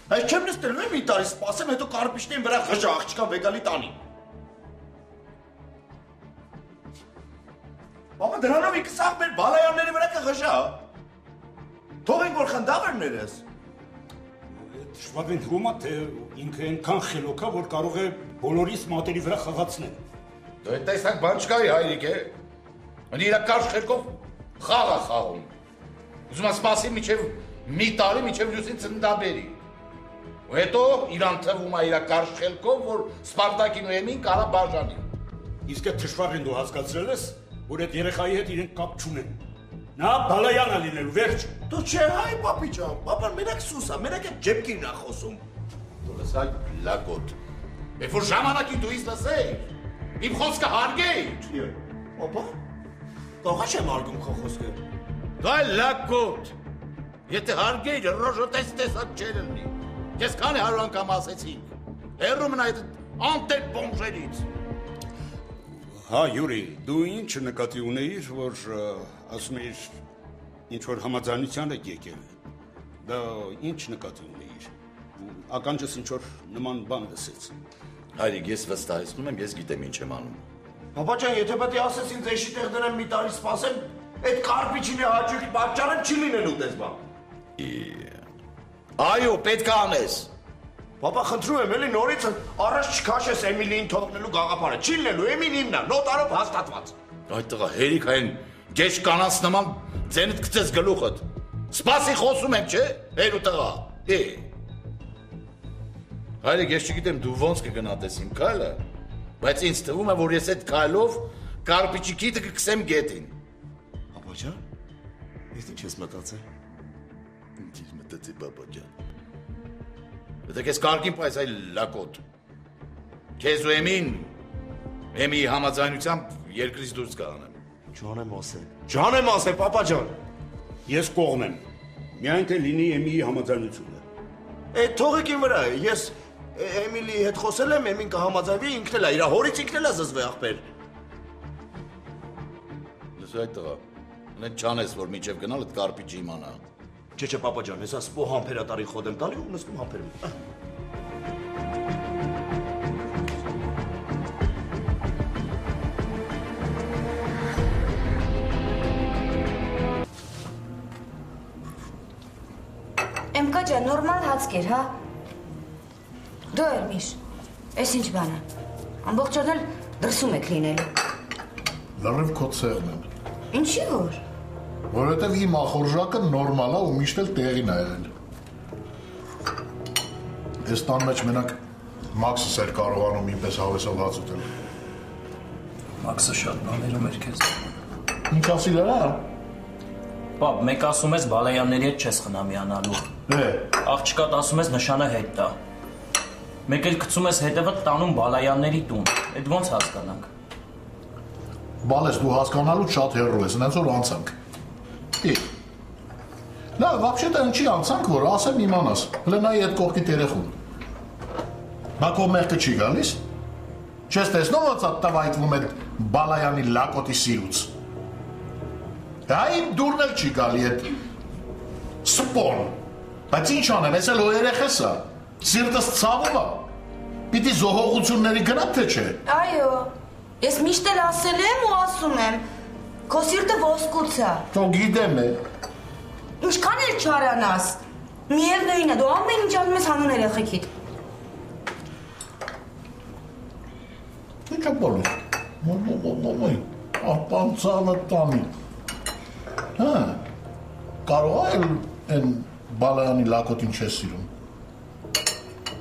Այս չեմ նստելու եմ մի տարի սպասեմ, հետո կարպիչնին վրա խժա աղջկա վեգալի տանի։ Բաբա դրանով ինքը սաղ մեր բալայանների վրա կխժա։ Թողենք որ խնդավերներս։ Շվաբեն թվում է, թե ինքը այնքան խելոք է, որ կարող է բոլորիս մատերի վրա խաղացնել։ Դու այդ տեսակ բան չկա հայրիկ է։ Անի իր կարճ խելքով խաղ է խաղում։ Ուզում եմ սպասի մինչև մի տարի մինչև լուսին ծննդաբերի։ Ու հետո իրան թվում է իր կարճ խելքով, որ Սպարտակին ու Էմին կարա բաժանի։ Իսկ այդ թշվառին դու հասկացրել ես, որ այդ երեխայի հետ իրենք կապ չունեն։ Նա բալայան է լինելու, վերջ։ Դու չէ հայ պապի ջան, բաբան մենակ սուս է, մենակ այդ ջեպկինն է խոսում։ Դու լսա լակոտ։ Երբ որ ժամանակին դու ինձ լսեիր, իմ խոսքը հարգեիր։ Ապա Կողա չեմ արգում քո խոսքը։ Դա լակոտ։ Եթե հարգեիր, ռոժոտես տեսակ չէր լինի։ Ես քանի 100 անգամ ասեցինք։ Հեռու մնա այդ անտեր բոմժերից։ Հա, Յուրի, դու ինչ նկատի ունեիր, որ ասում էիր ինչ որ համաձայնության եք եկել։ Դա ինչ նկատի ունեիր։ Ականջս ինչ որ նման բան լսեց։ Հայրիկ, ես վստահեցնում եմ, ես գիտեմ ինչ եմ անում։ Պապա ջան, եթե պետք է ասես ինձ էշի տեղ դրեմ մի տարի սպասեմ, այդ կարպիչին հաճույքի պատճառը չի լինելու դες բան։ Այո, պետք է անես։ Պապա, խնդրում եմ, էլի նորից առաջ չքաշես Էմիլիին թողնելու գաղափարը, չի լինելու, Էմին իմն է, նոտարով հաստատված։ Այդ տղա, հերիք այն գեշ կանանց նման ձենդ գցես գլուխդ։ Սպասի խոսում եմ, չէ՞, հերու տղա։ Հայրիկ, ես չգիտեմ դու ոնց կգնատես իմ քայլը, բայց ինձ թվում է, որ ես այդ քայլով կարպիչի քիթը կգցեմ գետին։ Պապա ջան, ես ինչ ես մտածել։ Ինչ ես մտածել, պապա ջան։ Եթե քեզ կարգին պես այ լակոտ։ Քեզ ու Էմիի համաձայնությամբ երկրից դուրս կանեմ։ Ջան եմ ասել, պապա ջան։ Ես կողմ եմ։ Միայն թե լինի Էմիի համաձայնությունը։ Այդ թողեք իմ վրա, ես Էմիլիի հետ խոսել եմ, Էմին կհամաձայնվի, ինքն էլ է, իր հորից ինքն էլ է զզվի ախպեր։ Լսու այդ տղա, նեն չանես, որ մինչև գնալ այդ կարպիչի իմանա։ Չէ, պապա ջան, ես ասպո համբերատարի խոդ եմ տալի ու նստում համբերում։ Էմկա ջան, նորմալ հաց կեր, հա։ Դու էլ միշ, ես ինչ բան է, ամբողջ օրն էլ դրսում եք լինելու։ Լրիվ քո ցեղն եմ։ Ինչի որ։ Որովհետև իմ ախորժակը նորմալ է ու միշտ էլ տեղին է եղել։ Այս տան մեջ մենակ Մաքսս էր կարողանում ինպես հավեսով հաց ուտել։ Մաքսը շատ բաներում էր քեզ։ Ինչ ասիլ էր, հա։ Պապ, մեկ ասում ես բալայանների հետ չես խնամյանալու։ Աղջկատ ասում ես նշանը հետ տա։ Մեկ էլ գցում ես հետևը տանում բալայանների տուն։ Այդ ոնց հասկանանք։ Բալես դու հասկանալու շատ հեռու ես, այնց որ անցանք։ Լավ, вообще-то ինչի անցանք, որ ասեմ իմանաս։ Հլենայի այդ կողքի երեխուն։ Բա քո մեղքը չի գալիս։ Չես տեսնում ոնց ատտավայտվում է բալայանի լակոտի սիրուց։ Դա իմ դուրն էլ չի գալի այդ սպոն։ Բայց ինչ անեմ, ես էլ երեխես է։ Սիրտս ցավում է։ Պիտի զոհողությունների գնամ թե չէ։ Այո, ես միշտ էլ ասել եմ ու ասում եմ, քո սիրտը ոսկուց է։ Թո գիտեմ է։ Ինչքան էլ չարանաս, միևնույն է, դու ամեն ինչ անում ես հանուն երեխեքիդ։ Ինչ է բոլոր։ Ապանցանը տանի։ Հա, կարող է են բալայանի լակոտին չես սիրում։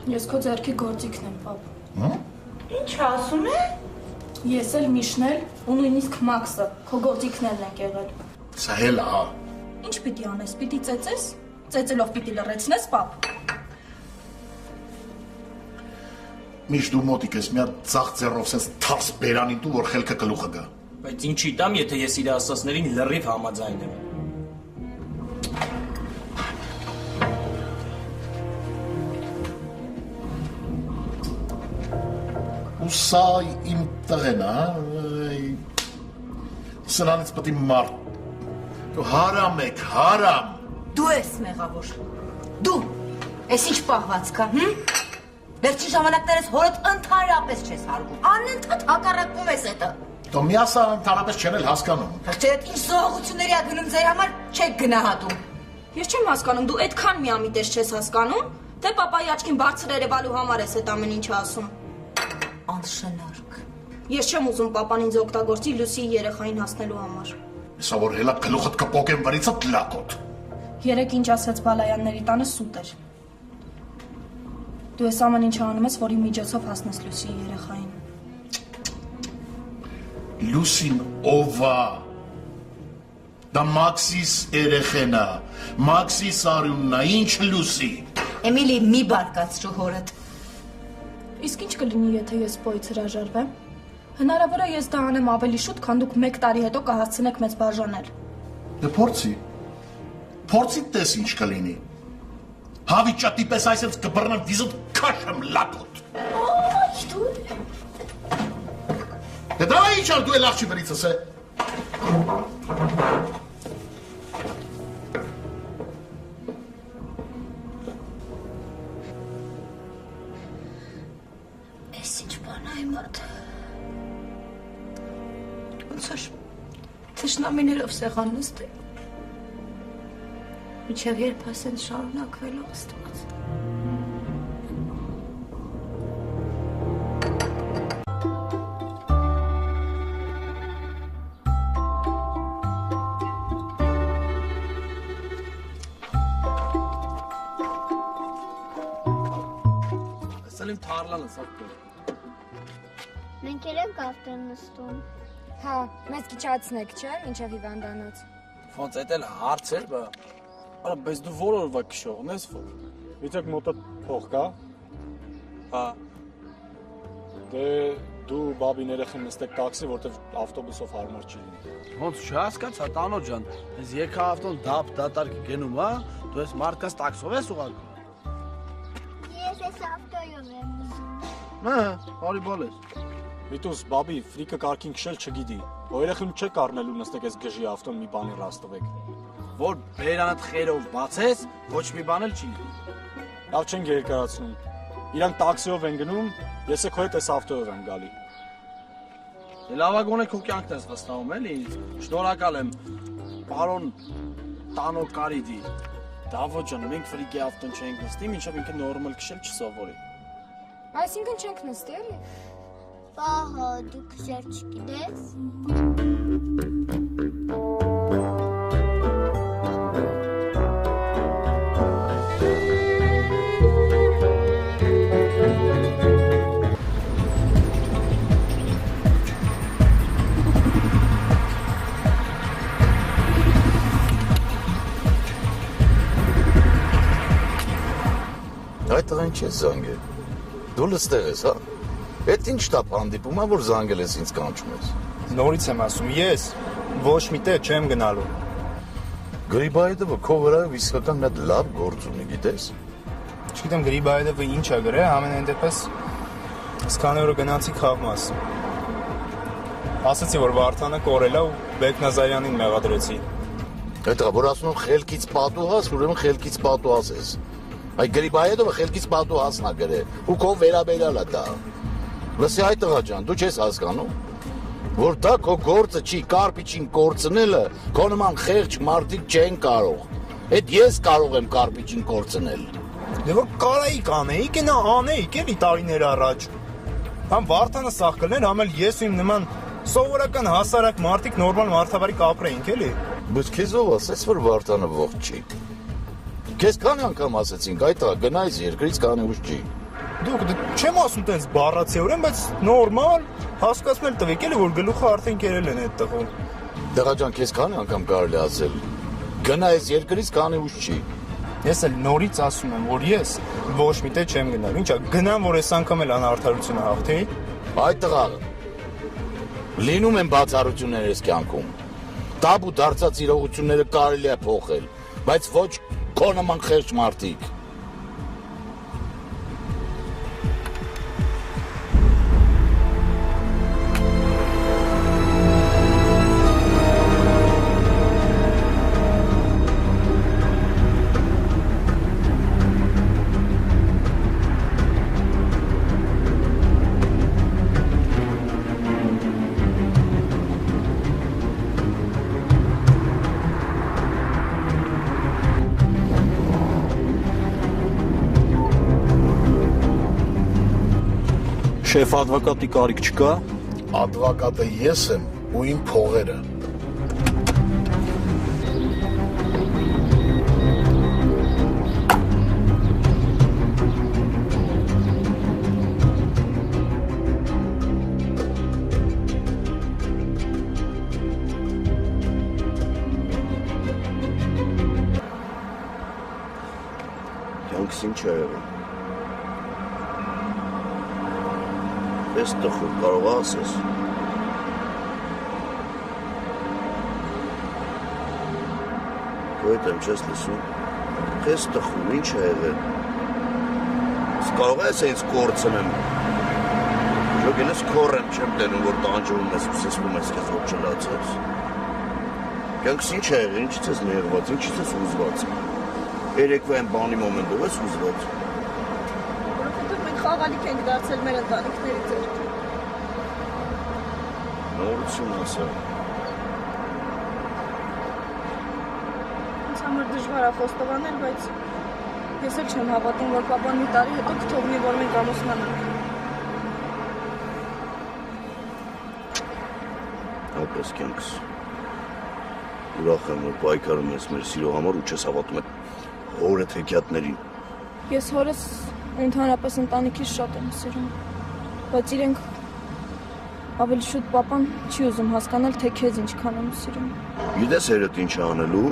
Ես քո ձեռքի գործիքն եմ, պապ։ Ինչ ասում է։ Ես էլ Միշն էլ ու նույնիսկ Մաքսը քո գործիքներն ենք եղել։ Սա հել է։ Ինչ պիտի անես, պիտի ծեծես։ Ծեծելով պիտի լռեցնես, պապ։ Միշտ դու մոտիկ ես, մի հատ ծախ ձեռով սենց թարս բերանին դու, որ խելքը գլուխը գա։ Բայց ինչի տամ, եթե ես իր ասածներին լրիվ համաձայնեմ։ Ու սա իմ տղեն, հա։ Սրանից պետք է մարդ։ Դու հարամ եք, հարամ։ Դու ես մեղավոր։ Դու։ Էս ինչ պահվածք է, հմ? Վերջին ժամանակներս հորդ ընդհանրապես չես հարգում։ Անընդհատ հակառակվում ես հետը։ Դու միասա ընդհանրապես չեն էլ հասկանում։ Հղջերդ ինչ զողությունների ա գնում ձեր համար չեք գնահատում։ Ես չեմ հասկանում, դու այդքան միամիտես չես հասկանում, թե պապայի աչքին բարձր երևալու համար ես այդ ամեն ինչը ասում։ Անշնորհք։ Ես չեմ ուզում պապան ինձ օգտագործի Լուսիի երեխային հասնելու համար։ Սա որ հելա գլուխդ կպոկեմ վրիցդ լակոտ։ Երեք ինչ ասեց Բալայանների տանը սուտ էր։ Դու ես ամեն ինչ անում ես, որի միջոցով հասնես Լուսիի երեխային։ Լուսին ով է։ Դա Մաքսիս երեխեն է։ Մաքսի Սարյունն է, ինչ Լուսի։ Էմիլի մի բարկացրու հորդ։ Իսկ ինչ կլինի, եթե ես պոյից հրաժարվեմ։ Հնարավոր է ես դա անեմ ավելի շուտ, քան դուք 1 տարի հետո կհասցնեք մեզ բաժանել։ Դե փորձի։ Փորձի տես ինչ կլինի։ Հավիճատի պես այսպես կբռնեմ վիզուտ քաշեմ լակոտ։ Դե դա ինչ ալ դու էլ աղջի վրիցս է։ Էս ինչ բան է մոտ։ Ոնց որ թշնամիներով սեղան նստել։ Մինչև երբ ասեն շարունակվելով ստված։ Սալիմ թարլանը սակտոր։ Մենք երեք ավտոն նստում։ Հա, մեզ քիչացնեք, չէ՞, ինչև հիվանդանոց։ Ոնց էդ էլ հարց էր, բա։ Արա, բայց դու որ օրվա քշողն ես որ։ Վիճակ մոտը փող կա։ Հա։ Դե դու բաբին երեխին նստեք տաքսի, որտեվ ավտոբուսով հարմար չի լինի։ Ոնց չհասկացա, տանո ջան։ Այս եկա ավտոն դափ դատարկ գնում, հա։ Դու ես մարդկանց տաքսով ես ուղարկում։ Ես այս ավտոյով եմ ուզում։ Հա, բարի բոլես։ Վիտուս, բաբի, ֆրիկը կարքին քշել չգիտի։ Ու երեխին չեք առնելու նստեք այս գժի ավտոն մի բանի ռաստվեք։ Որ բերանդ խերով բացես, ոչ մի բան էլ չի լինի։ Լավ չենք երկարացնում։ Իրանք տաքսիով են գնում, ես է քո հետ այս ավտոյով եմ գալի։ Դե լավագույնը քո կյանքն ես վստահում էլի։ Շնորհակալ եմ, պարոն Տանո Կարիդի։ Դավո ջան, մենք ֆրիկի ավտոն չենք նստի, մինչև ինքը նորմալ քշել չսովորի։ Այսինքն չենք նստի, էլի։ Ահա, դու քշել չգիտես։ Այդ տղան չի զանգել։ Դու լստեղ ես, հա։ Այդ ինչ տապ հանդիպում է, որ զանգել ես ինձ կանչում ես։ Նորից եմ ասում, ես ոչ մի տեղ չեմ գնալու։ Գրիբայդովը քո վրայով իսկական մի հատ լավ գործ ունի, գիտես։ Չգիտեմ Գրիբայդովը ինչ է գրել, ամենայն դեպս սկանի օրը գնացի Խաղմաս։ Ասացի, որ Վարդանը կորել է ու Բեկնազարյանին մեղադրեցի։ Այդ որ ասում եմ խելքից պատուհաս, ուրեմն խելքից պատուհաս ես։ Այ Գրիբայդովը խելքից պատուհասն է գրել, ու քո վերաբերյալ է դա։ Լսի այդ տղա ջան, դու չես հասկանում, որ դա քո գործը չի, կարպիչին կորցնելը քո նման խեղճ մարդիկ չեն կարող։ Այդ ես կարող եմ կարպիչին կորցնել։ Դե որ կարայի կանեի, կնա անեիք էլի տարիներ առաջ։ Համ Վարդանը սաղկլներ, համ էլ ես ու իմ նման սովորական հասարակ մարդիկ նորմալ մարդավարի կապրեինք էլի։ Բայց քեզ ով ասեց, որ Վարդանը ողջ չի։ Քեզ քանի անգամ ասեցինք, այդ տղա գնա այս երկրից քանի ուշ չի։ Դուք չեմ ասում տենց բառացիորեն, բայց նորմալ հասկացնել տվեք էլի, որ գլուխը արդեն կերել են այդ տղուն։ Տղա ջան, քեզ քանի անգամ կարելի ասել, գնա այս երկրից քանի ուշ չի։ Ես էլ նորից ասում եմ, որ ես ոչ մի տեղ չեմ գնալ։ Ինչա, գնամ, որ այս անգամ էլ անարդարությունը հաղթի։ Այդ տղա լինում են բացառություններ այս կյանքում։ Տաբու դարձած իրողությունները կարելի է փոխել, բայց ոչ քո նման խեղճ մարդիկ։ Շեֆ advokatի կարիք չկա։ Advokatը ես եմ ու իմ փողերը։ Կյանքս ինչ է եղել։ Ես տխուր կարող ասես։ Քո հետ եմ չես լսում։ Ես տխուր ինչ է եղել։ Ես կարող ես ինձ կորցնեմ։ Ժոգենս քորեմ չեմ տենում, որ տանջում ես, սսվում ես քեզ որ չլացես։ Կյանքս ինչ է եղել, ինչից ես նեղված, ինչից ես ուզված։ Երեկվա այն բանի մոմենտով ես ուզված։ Որովհետև մենք խաղալիք ենք դարձել մեր ընտանիքների ձեռքում։ Նորություն ասա։ Ինձ համար դժվար է խոստովանել, բայց ես էլ չեմ հավատում, որ պապան մի տարի հետո կթողնի, որ մենք ամուսնանանք։ Այդպես կյանքս։ Ուրախ եմ, որ պայքարում ես մեր սիրո համար ու չես հավատում այդ հորդ հեքիաթներին։ Ես հորս ընդհանրապես ընտանիքից շատ եմ սիրում, բայց իրենք ավելի շուտ պապան չի ուզում հասկանալ, թե քեզ ինչքան եմ սիրում։ Գիտես հերդ ինչ անելու։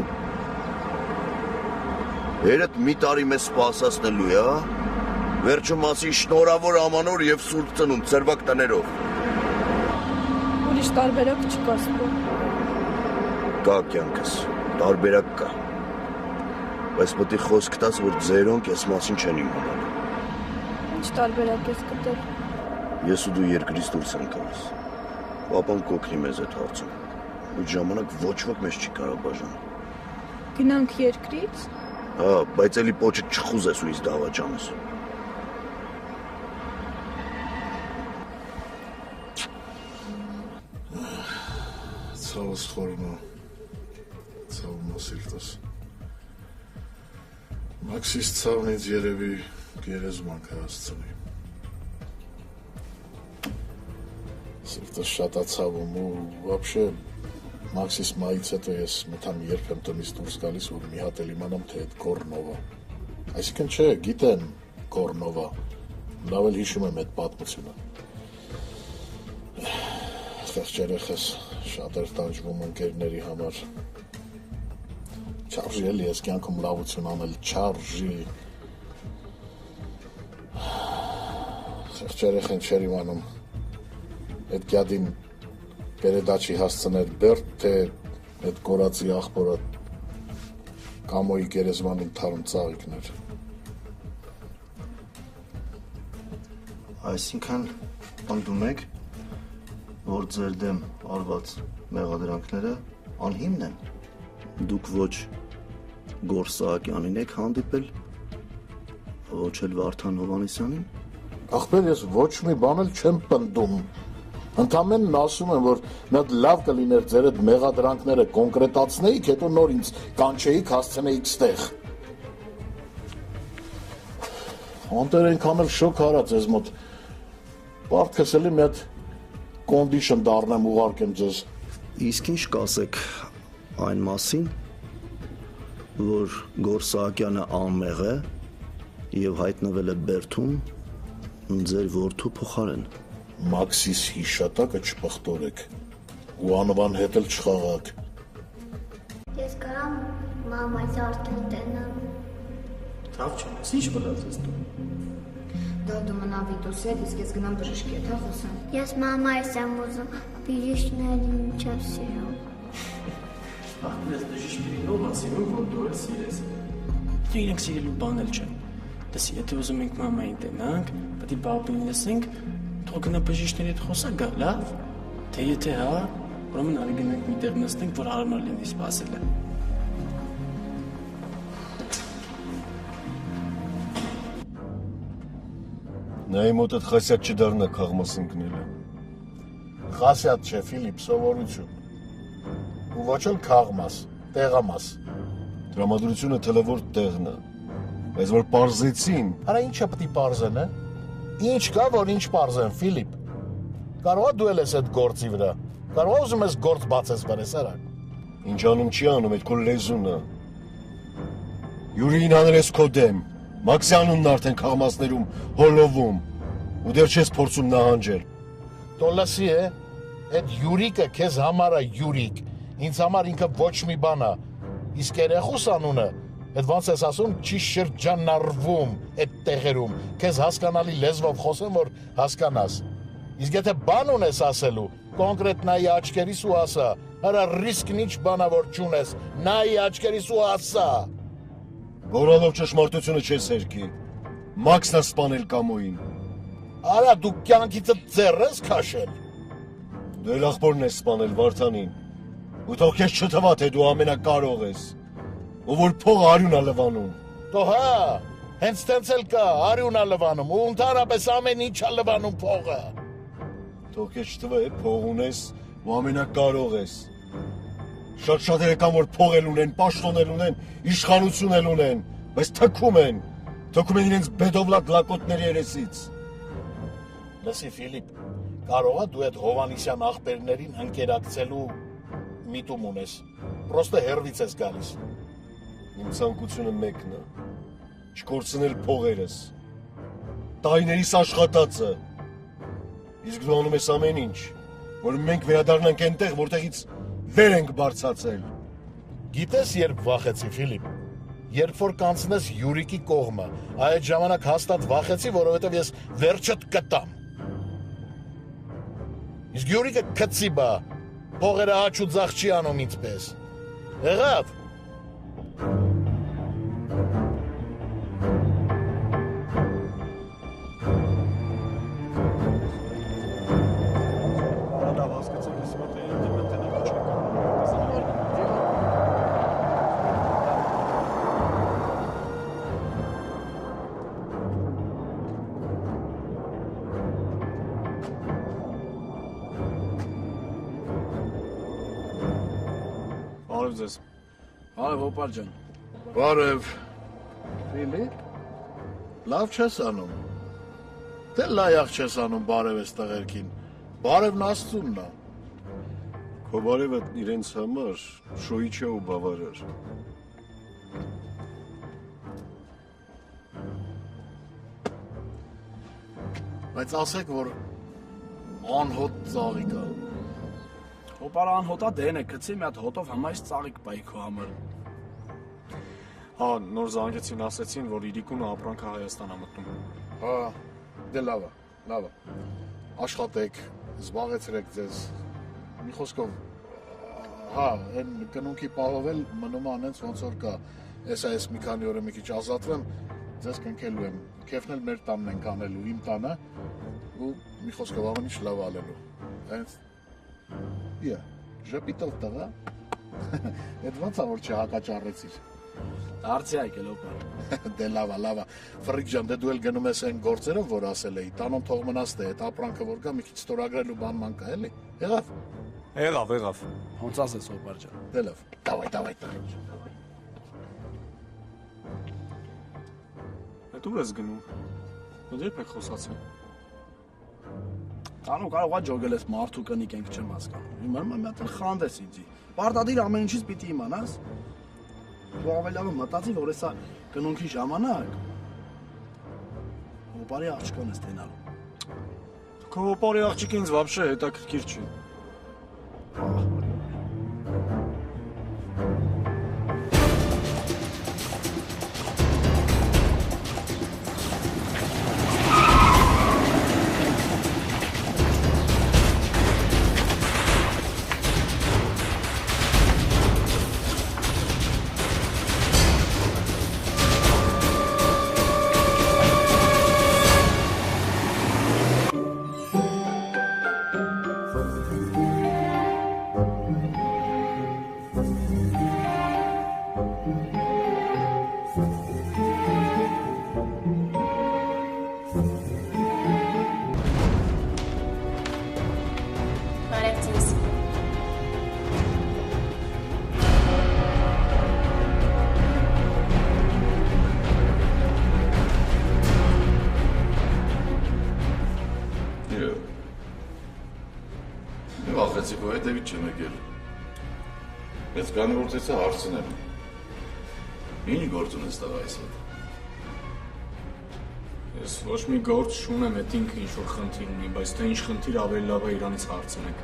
Հերդ մի տարի մեզ սպասացնելու է, հա։ Վերջում ասի շնորհավոր ամանոր եւ սուրբ ծնունդ ծերվակ տներով։ Ուրիշ տարբերակ չկա սպո։ Կա կյանքս, տարբերակ կա։ Բայց պետք է խոսք տաս, որ ձերոնք ես մասին չեն իմանալ։ Ինչ տարբերակ ես գտել։ Ես ու դու երկրից դուրս ենք գալիս։ Պապան կօգնի մեզ այդ հարցում։ Այդ ժամանակ ոչ ոք մեզ չի կարող բաժանել։ Գնանք երկրից։ Հա, բայց էլի պոչը չխուզես ու ինձ դավաճանես։ Ցավս խորիմա։ Ցավումա սիրտս։ Մաքսիս ցավն ինձ երևի գերեզման կհասցնի։ Սիրտս շատ է ցավում ու вообще Մաքսիս մայից հետո ես մտամ երբեմ տնից դուրս գալիս, որ մի հատ էլ իմանամ, թե այդ Գորնովա։ Այսինքն չէ, գիտեմ Գորնովա։ Լավ էլ հիշում եմ այդ պատմությունը։ Խեղճ երեխես շատ էր տանջվում ընկերների համար։ Չարժի էլի ես կյանքում լավություն անել, չարժի։ Խեղճ երեխեն չէր իմանում այդ գյադին Պերեդաչի հասցնել բերդ, թե այդ կորացի աղբորը կամոյի գերեզմանին թարում ծաղիկներ։ Այսինքն պնդում եք, որ ձեր դեմ արված մեղադրանքները անհիմն են։ Դուք ոչ Գորսակյանին եք հանդիպել, ոչ էլ Վարդան Հովհաննիսյանին։ Ախպեր, ես ոչ մի բան էլ չեմ պնդում։ Ընդամենն ասում եմ, որ մի հատ լավ կլիներ ձեր այդ մեղադրանքները կոնկրետացնեիք, հետո նոր ինձ կանչեիք, հասցնեիք ստեղ։ Անտեր այնքան էլ շոկ արա ձեզ մոտ։ Պարտքս էլի մի հատ կոնդիշն դառնեմ ուղարկեմ ձեզ։ Իսկ ինչ կասեք այն մասին, որ Գորսակյանը անմեղ է եւ հայտնվել է Բերդում ձեր որդու փոխարեն։ Մաքսիս հիշատակը չպղտորեք ու անվան հետ էլ չխաղաք։ Ես կարամ մամայց արդեն տենամ։ Թավ չեմ, ինչ բլած ես դու։ Դա դու մնա Վիտոսի հետ, իսկ ես գնամ բժշկի հետ, հա խոսեմ։ Ես մամայց եմ ուզում, բժիշկներին չեմ սիրում։ Ես բժիշկներին ով ասում, որ դու ես սիրես։ Դու իրենք սիրելու բան էլ չեմ։ Դες եթե ուզում ենք մամային տենանք, պետք է բաբին լսենք, թող գնա բժիշկների հետ խոսա գա, լավ։ Թե եթե հա, ուրեմն արի գնանք միտեղ նստենք, որ հարմար լինի սպասելը։ Նայի մոտ այդ խասյատ չդառնա քաղմասն գնելը։ Խասյատ չէ, Ֆիլիպ, սովորություն։ Ու ոչ էլ քաղմաս, տեղամաս։ Տրամադրությունը թելավոր տեղն է։ Բայց որ պարզեցին։ Արա ինչա պետք է պարզեն, է։ Ինչ կա, որ ինչ պարզեն, Ֆիլիպ։ Կարողա դու ես այդ գործի վրա։ Կարողա ուզում ես գործ բացես վրես արագ։ Ինչ անում չի անում, այդ քո լեզուն է։ Յուրին աներես քո դեմ։ Մաքսյանունն արդեն քաղմասներում հոլովում։ Ու դեռ չես փորձում նահանջել։ Տոլասի է, այդ Յուրիկը քեզ համար է Յուրիկ։ Ինձ համար ինքը ոչ մի բան է։ Իսկ երեխուս անունը, այդ ոնց ես ասում, չի շրջանառվում այդ տեղերում։ Քեզ հասկանալի լեզվով խոսեմ, որ հասկանաս։ Իսկ եթե բան ունես ասելու, կոնկրետ նայի աչքերիս ու ասա, հրա ռիսկն ինչ բանա որ չունես, նայի աչքերիս ու ասա։ Գորալով ճշմարտությունը չես հերքի։ Մաքսն է սպանել Կամոյին։ Արա դու կյանքիցդ ձեռ ես քաշել։ Դու էլ ախպորն ես սպանել Վարդանին։ Ու թող քեզ չթվա, թե դու ամենակարող ես։ Ու որ փողը արյուն է լվանում։ Դո հա, հենց տենց էլ կա, արյուն է լվանում, ու ընդհանրապես ամեն ինչ է լվանում փողը։ Թող քեզ չթվա, փող ունես ու ամենակարող ես։ Շատ-շատերը կան, որ փող էլ ունեն, պաշտոն էլ ունեն, իշխանություն էլ ունեն, բայց թքում են իրենց բեդովլակ լակոտների երեսից։ Լսի Ֆիլիպ, կարողա դու այդ Հովանիսյան աղբերներին ընկերակցելու միտում ունես, պրոստը հերվից ես գալիս։ Իմ ցանկությունը մեկն է, չկորցնել փողերս, տարիներիս աշխատածը, իսկ դու անում ես ամեն ինչ, որ մենք վերադառնանք այնտեղ, որտեղից վեր ենք բարձրացել։ Գիտես երբ վախեցի, Ֆիլիպ, երբ որ կանցնես Յուրիկի կողմը, այդ ժամանակ հաստատ վախեցի, որովհետև ես վերջդ կտամ։ Իսկ Յուրիկը կծի բա, փողերը աչ ու ձախ չի անում ինձպես։ Եղավ։ Բարև ձեզ։ Բարև Հոպար ջան։ Բարև։ Ֆիլիպ, լավ չես անում։ Դե լայախ չես անում բարև ես տղերքին։ Բարևն Աստծունն է։ Քո բարևը իրենց համար շոյի չէ ու բավարար։ Բայց ասեք, որ անհոտ ծաղիկ է։ Հոպարը անհոտա դեն է, գցի մի հատ հոտով համայից ծաղիկ պայի քո համար։ Հա, նոր զանգեցին, ասեցին, որ իրիկունը ապրանքը Հայաստան է մտնում։ Հա, դե լավ է։ Աշխատեք, զբաղեցրեք ձեզ։ Մի խոսքով, հա, այն կնունքի պահովել մնում անենց ոնց որ կա։ Այս մի քանի օրը մի քիչ ազատվեմ, ձեզ կնքելու եմ։ Քեֆն էլ մեր տանն ենք անելու, իմ տանը, ու մի խոսքով ամեն ինչ լավ ալելու։ Հենց Իա, ժպիտով տղա։ Այդ ոնց է որ չհակաճառեցիր։ Դարձի եկել Հոպար։ Դե լավ է։ Ֆրիկ ջան, դե դու էլ գնում ես այն գործերով, որ ասել էի, տանոն թող մնաս դե, այդ ապրանքը որ կա, մի քիչ ստորագրելու բան կա, էլի։ Եղավ։ Եղավ։ Ոնց ասես Հոպար ջան։ Դե լավ։ Դավայ։ Այդ ուր ես գնում։ Ո՞ր երբ եք խոսացել։ Տանո կարողա ջոգել ես մարդու կնիկ ենք չեմ հասկանում։ Հիմա մի հատ խանդես ինձի։ Պարտադիր ամեն ինչից պիտի իմանաս։ Դու ավելի լավ մտածի, որ հեսա կնունքի ժամանակ Հոպարի աղջկան ես տենալու։ Քո Հոպարի աղջիկը ինձ вообще հետաքրքիր չի։ Գնացի քո հետևից չեմ եկել։ Ես կանի գործեցա հարցնեմ։ Ինչ գործ ունես տղայիս հետ։ Ես ոչ մի գործ չունեմ, այդ ինքը ինչ-որ խնդիր ունի, բայց թե ինչ խնդիր ավելի լավ է իրանից հարցնեք։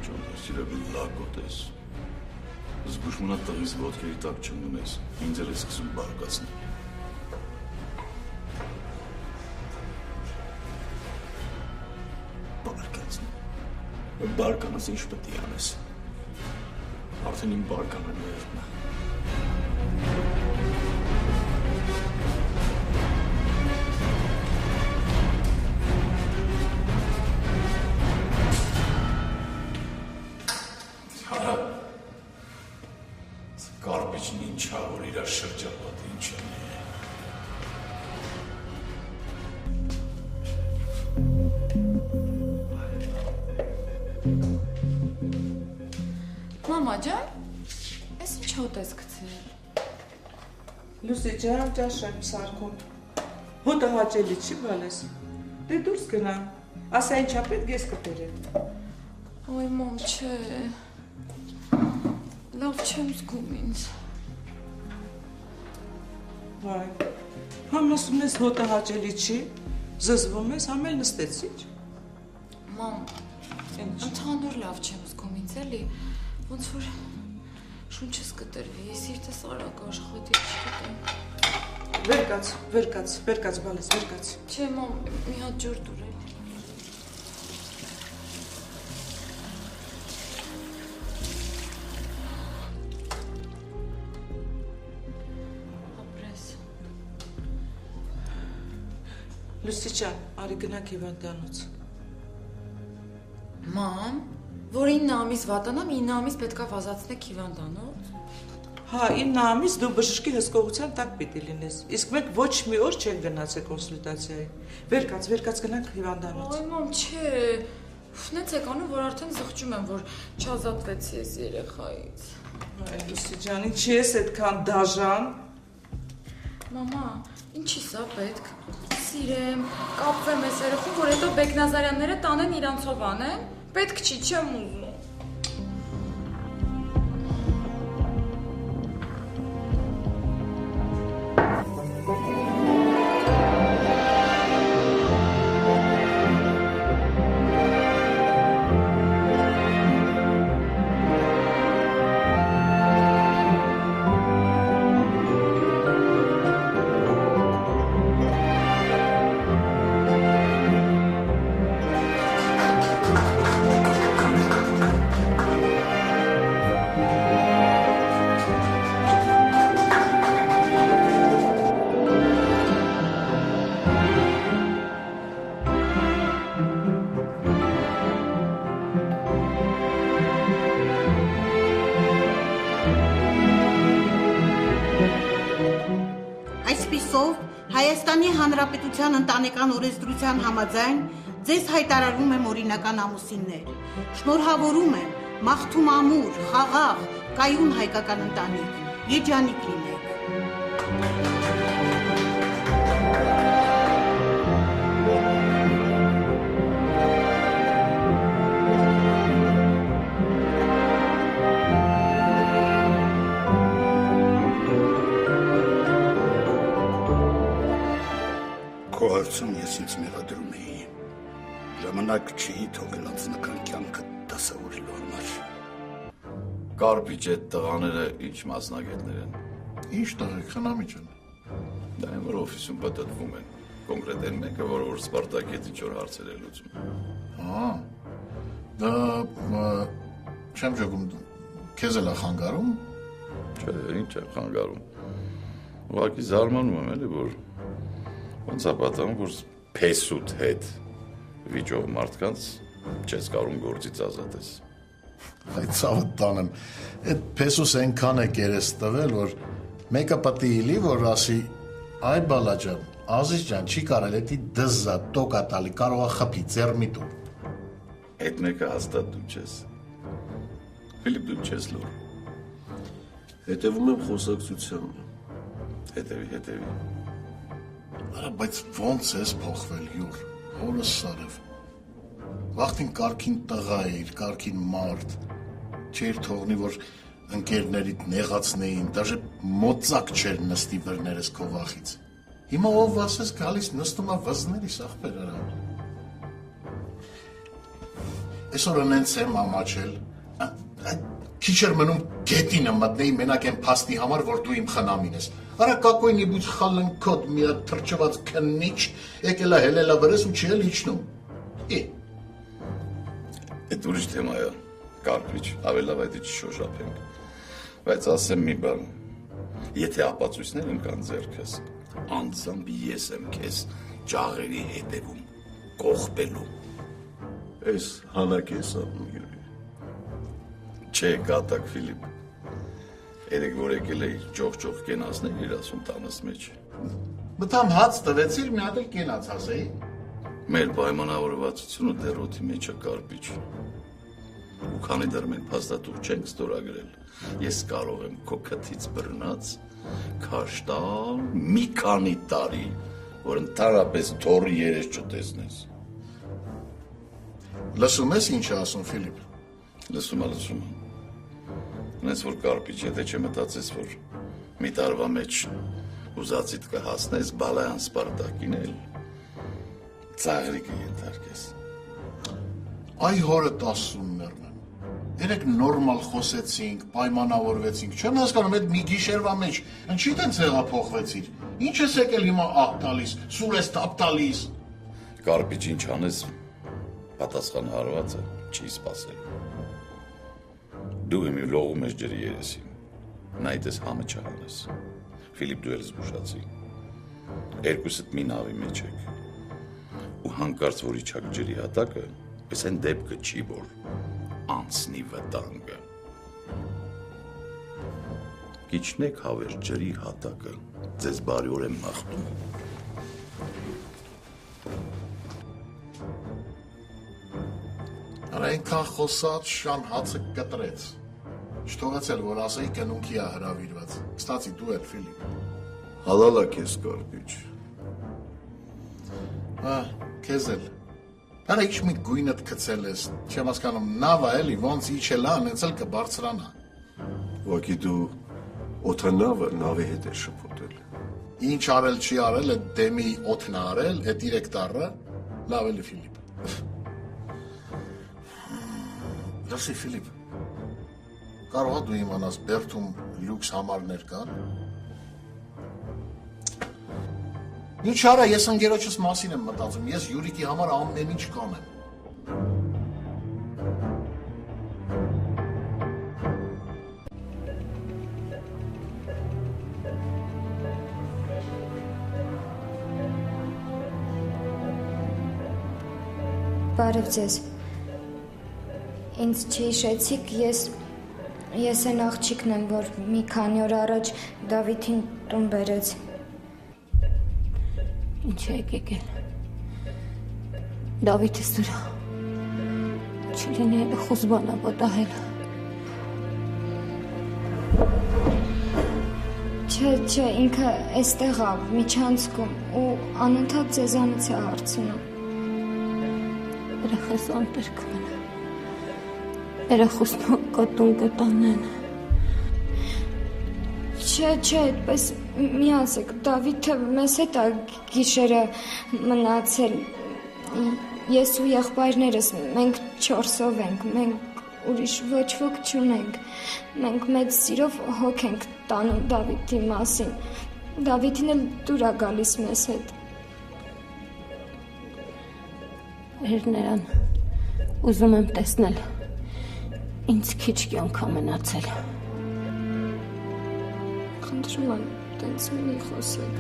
Ջոն, սիրելի լակոտ ես։ Զգուշ մնա տղիս ոտքերի տակ չմնես, ինձ էլ է սկսում բարկացնել։ Բարկացնել։ Բարկանաս ինչ պետք է անես։ Արդեն իմ բարկանը ներն է։ Կարպիչն ինչա, որ իրար շրջապատը ինչա է։ Մամա ջան, ես ինչ հոտ ես գցել։ Լուսի ջան, ճաշ եմ սարքում։ Հոտը հաճելի չի բալես։ Դե դուրս գնա։ Ասա ինչա պետք ես կբերեմ։ Ոյ մամ, չէ։ Լավ չեմ զգում ինձ։ Վայ, համ ասում ես հոտը հաճելի չի, զզվում ես, համ էլ նստեցի։ Մամ, ընդհանուր լավ չեմ զգում ինձ էլի, ոնց որ շունչս կտրվի, սիրտս արագ աշխատի, չգիտեմ։ Վեր կաց, բալես, վեր կաց։ Չէ, մամ, մի հատ ջուր տուր էլի։ Լուսի ջան, արի գնանք հիվանդանոց։ Մամ, որ 9 ամիս վատանամ, 9 ամիս պետքա վազացնեք հիվանդանոց։ Հա, 9 ամիս դու բժշկի հսկողության տակ պիտի լինես, իսկ մենք ոչ մի օր չենք գնացել կոնսուլտացիայի։ Վեր կաց գնանք հիվանդանոց։ Այ մամ, չէ։ Նենց եկանում, որ արդեն զղջում եմ, որ չազատվեցի ես երեխայից։ Այ Լուսի ջան, ինչի ես այդքան դաժան։ Մամա, ինչի սա պետք։ Սիրեմ, կապվեմ ես երեխուն, որ հետո Բեկնազարյանները տանեն իրանցով անեն։ Պետք չի, չեմ ուզում։ Հայաստանի Հանրապետության ընտանեկան օրենսդրության համաձայն ձեզ հայտարարում եմ օրինական ամուսիններ։ Շնորհավորում եմ, մաղթում ամուր, խաղաղ, կայուն հայկական ընտանիք, երջանիկ լինեք։ Քո հարցում ես ինձ մեղադրում էի։ Ժամանակ չի թողել անձնական կյանքը դասավորելու համար։ Կարպիչ այդ տղաները ինչ մասնագետներ են։ Ինչ տղեկ, խնամիջ են։ Դա են, որ օֆիսում պատտվում են։ Կոնկրետ են մեկը, որ Սպարտակից ինչ-որ հարցեր է լուծում։ Դա չեմ ճոգում, քեզ էլ է խանգարում։ Չէ, ինչ է խանգարում։ Ուղղակի զարմանում եմ էլի, որ ոնց է պատահում, որ փեսուտ հետ վիճող մարդկանց չես կարում գործից ազատես։ Այդ ցավը տանեմ, այդ փեսուս այնքան է կերես տվել, որ մեկը պետք է լի, որ ասի, այ բալաջան, Ազիզ ջան, չի կարել էդի դզա, տոկա տալի, կարող է խփի, ձեռմի տուր։ Այդ մեկը հաստատ դու չես։ Ֆիլիպ, դու չես լուր։ Հետևում եմ խոսակցությանը։ Հետևի։ Արա, բայց ոնց ես փոխվել յուր, հորս սարև։ Վաղտին կարգին տղա էր, կարգին մարդ, չէր թողնի, որ ընկերներիդ նեղացնեին, դաժե մոծակ չէր նստի վրներս քո վախից։ Հիմա ով ասես գալիս նստում է վզներիս ախպեր արա։ Այսօր ընենց եմ ամաչել, քիչ էր մնում գետինը մտնեի մենակ են փաստի համար, որ դու իմ խնամին ես։ Արա какой-нибудь խալնքոտ մի հատ թրջված քննիչ եկել է հելելա վրես ու չի էլ իջնում։ Այդ ուրիշ թեմա է, Կարպիչ, ավելի լավ այդ չշոշափենք։ Բայց ասեմ մի բան, եթե ապացույցներ կան ձեռքս, անձամբ ես եմ քեզ ջաղերի հետևում, կողպելու։ Ես հանակ ես անում, Յուրի։ Չէ, կատակ Ֆիլիպ, երեք որ եկել էի ճոխ-ճոխ կենացներ իր ասում տանս մեջ։ Մտամ հաց տվեցիր, մի հատ էլ կենաց ասեի։ Մեր պայմանավորվածությունը դեռ օդի մեջ է, Կարպիչ։ Ու քանի դեռ մենք փաստաթուղթ չենք ստորագրել, ես կարող եմ քո քթից բռնած քաշ տալ մի քանի տարի, որ ընդհանրապես թորի երես չտեսնես։ Լսում ես ինչ է ասում Ֆիլիպ։ Լսում եմ։ Նենց որ Կարպիչ, եթե չմտածես, որ մի տարվա մեջ ուզածիդ կհասնես Բալայան Սպարտակին էլ ծաղրի կենթարկես։ Այ հորդ ասումն եմ։ Երեք նորմալ խոսեցինք, պայմանավորվեցինք, չեմ հասկանում այդ մի գիշերվա մեջ, ինչի տենց հեղափոխվեցիր, ինչ ես եկել հիմա աղ տալիս, սուր ես տապ տալիս։ Կարպիչ ինչ անես, պատասխան հարվածը չի սպասել։ Դու իմի լողում ես ջրի երեսին, նայտես համը չհանես, Ֆիլիպ դու էլ զգուշացի, երկուսդ մի նավի մեջ եք, ու հանկարծ որ իջակ ջրի հատակը, պես են դեպքը չի, որ անցնի վտանգը։ Կիչնեք հավեր ջրի հատակը, ձեզ բարիոր եմ մաղթում։ Արա այնքան խոսած շան հացը կտրեց, չթողեցել, որ ասեի կնունքի է հրավիրված, կստացի դու էլ Ֆիլիպ։ Հալալա քեզ Կարպիչ։ Քեզ էլ։ Արա ինչ մի գույնդ գցել ես, չեմ հասկանում, նավա էլի, ոնց իջել է, անենց էլ կբարձրանա։ Ուղղակի դու օդանավը նավի հետ ես շփոթել։ Ինչ արել չի արել, այդ դեմի օդն արել, այդ 3 տարը, լավ էլի Ֆիլիպ։ Լսի Ֆիլիպ, կարող դու իմանաս Բերթում լյուքս համարներ կան։ Ինչ արա, ես ընկերոջս մասին եմ մտածում, ես Յուրիկի համար ամեն ինչ կանեմ։ Բարև ձեզ։ Ինձ չհիշեցիք, ես այն աղջիկն եմ, որ մի քանի օր առաջ Դավիթին տուն բերեց։ Ինչ եք եկել։ Դավիթը սրա։ Չլինի էլ խոզբանա պատահել։ Չէ, ինքը էստեղ է, միջանցքում, ու անընդհատ ձեզանից է հարցնում։ Երեխես անտերքում են։ Երեխուսն կատուն կտանեն։ Չէ, այդպես մի ասեք, Դավիթը մեզ հետ է գիշերը մնացել, ես ու եղբայրներս, մենք 4-ով ենք, մենք ուրիշ ոչ ոք չունենք, մենք մեծ սիրով հոգ ենք տանում Դավիթի մասին, Դավիթին էլ դուր է գալիս մեզ հետ։ Նրան ուզում եմ տեսնել, ինձ քիչ կյանք է մնացել։ Խնդրում եմ, տենց մի խոսեք։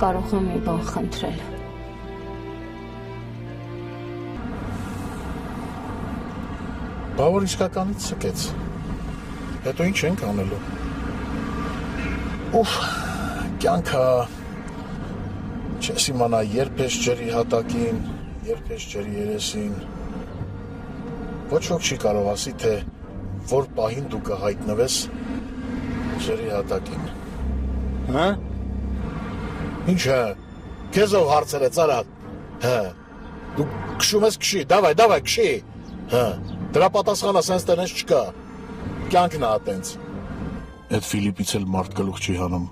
Կարող եմ մի բան խնդրել։ Բա որ իսկականից սկեց, հետո ինչ ենք անելու։ Ուֆ, կյանքը չես իմանա երբ ես ջրի հատակին, երբ ես ջրի երեսին, ոչ ոք չի կարող ասի, թե որ պահին դու կհայտնվես ջրի հատակին։ Հա? Ինչ հա, քեզ ով հարցրեց արա, հա, Դու քշում ես քշի, դավայ, քշի։ Հա, դրա պատասխանը սենց տնես չկա։ Կյանքն է այտենց։ Այդ Ֆիլիպից էլ մարդ գլուխ չի հանում։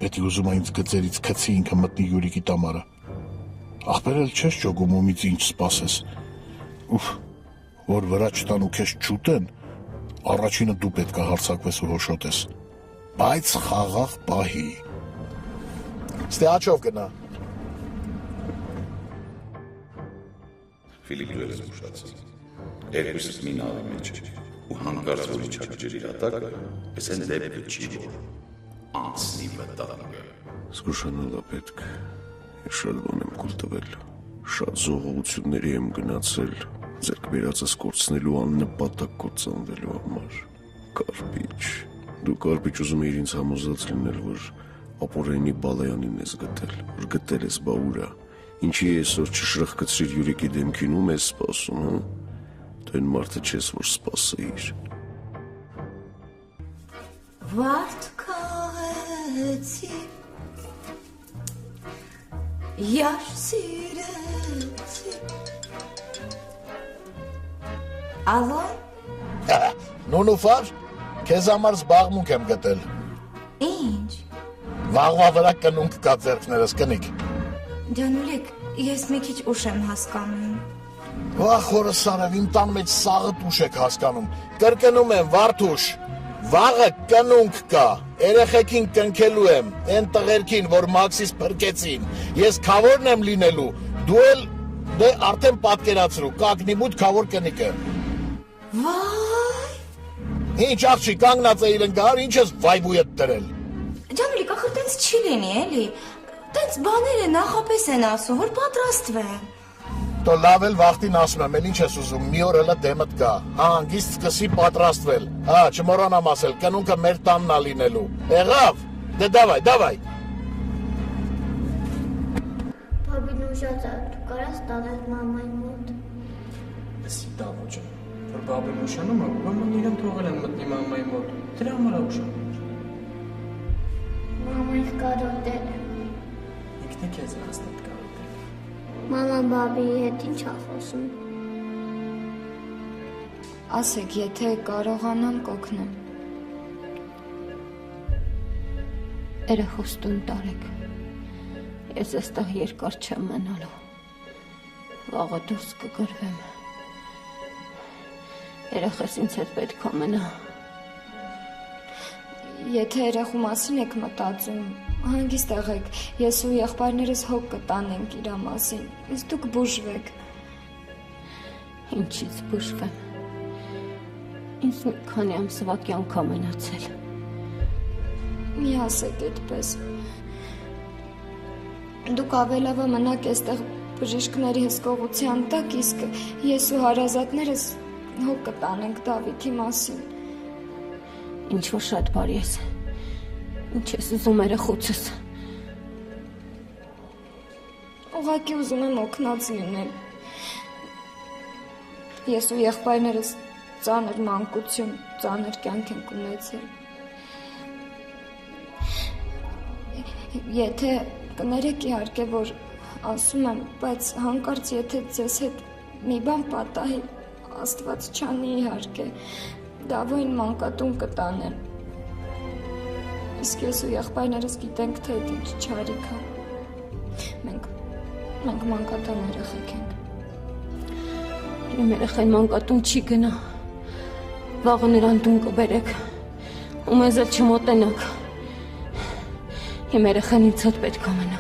Պետք է ուզում է ինձ գծերից քցի ինքը մտնի Յուրիկի տամարը։ Ախպեր էլ չես ճոգում ումից ինչ սպասես։ Ուֆ, որ վրա չտան ու քեզ չուտեն, առաջինը դու պետք է հարձակվես ու հոշոտես։ Բայց խաղաղ պահի։ Ստե աչով գնա։ Ֆիլիպ դու ես ուշացած։ Երկուսս մի նավի մեջ է, ու հանկարծ որ իջակջեր իր ատակը, ես են դեպքը չի որ, անցնի վտանգը։ Զգուշանալա պետք, ես շատ բան եմ կուլ տվել, շատ զողողությունների եմ գնացել, ձերք բերածս կործնելու աննպատակ կործանվելու համար, կարպիչ, դու կարպիչ ուզում էիր ինձ համոզած լինել, որ ապորենի բալայանին ես գտել, որ գտել ես բաուրա, ինչի այսօր չշրխկցրիր Յուրիկի դեմքին ում ես սպասում, հա? Դու այն մարդը չես, որ սպասեիր։ Վարդ քաղեցի, յար սիրեցի։ Ալո։ Նունուֆար, քեզ համար զբաղմունք եմ գտել։ Ինչ։ Վաղվա վրա կնունք կա ձեռքներս, կնիկ։ Ջանուլիկ, ես մի քիչ ուշ եմ հասկանում։ Վախ օրս արև, իմ տան մեջ սաղըտ ուշ եք հասկանում։ Կրկնում եմ, Վարդուշ, վաղը կնունք կա, երեխեքին կնքելու եմ, են տղերքին, որ Մաքսիս փրկեցին, ես քավորն եմ լինելու, դու էլ դե արդեն պատկերացրու, կակնի մուտ քավոր կնիկը։ Վայ։ Ինչ աղջի կանգնած է իր ընկար, ինչ ես վայբույդ տրել։ Ջանուլիկ, ախր տենց չի լինի, էլի։ Տենց բաները նախապես են ասում, որ պատրաստվեմ։ Դո լավ էլ վախտին ասում եմ, էլ ինչ ես ուզում, մի օր հլը դեմդ կա, հանգիստ սկսի պատրաստվել, հա, չմոռանամ ասել, կնունքը մեր տանն ա լինելու, եղավ, դե դավայ։ Բաբին ուշած է, դու կարաս տանել մամայի մոտ։ Լսի դավոջան, որ բաբին ուշանում է, ուրեմն իրեն թողել են մտնի մամայի մոտ, դրա համար ուշանում։ Մամայք կարոտել է։ Ինքն է քեզ է հաստատ կարոտել։ Մաման բաբիի հետ ինչ ա խոսում։ Ասեք, եթե կարողանամ կօգնեմ։ Երեխուս տուն տարեք։ Ես այստեղ երկար չեմ մնալու։ Վաղը դուրս կգրվեմ։ Երեխես ինձ հետ պետք է մնա։ Եթե երեխու մասին եք մտածում, հանգիստ եղեք, ես ու եղբայրներս հոգ կտանենք իրա մասին, իսկ դուք բուժվեք։ Ինչից բուժվեմ։ Ինձ մի քանի ամսվա կյանք ա մնացել։ Մի ասեք այդպես։ Դուք ավելավը մնաք այստեղ բժիշկների հսկողության տակ, իսկ ես ու հարազատներս հոգ կտանենք Դավիթի մասին։ Ինչ որ շատ բարի ես։ Ինչ ես ուզում երեխուցս։ Ուղղակի ուզում եմ օգնած լինել։ Ես ու եղբայրներս ծանր մանկություն, ծանր կյանք ենք ունեցել։ Եթե կներեք իհարկե, որ ասում եմ, բայց հանկարծ եթե ձեզ հետ մի բան պատահի, Աստված չանի իհարկե, Դավոյին մանկատուն կտանեն։ Իսկ ես ու եղբայրներս գիտենք, թե այդ ինչ չարիք է։ Մենք մանկատան երեխեք ենք։ Իմ երեխան մանկատուն չի գնա։ Վաղը նրան տուն կբերեք, ու մեզ էլ չմոտենաք։ Իմ երեխան ինձ հետ պետք է մնա։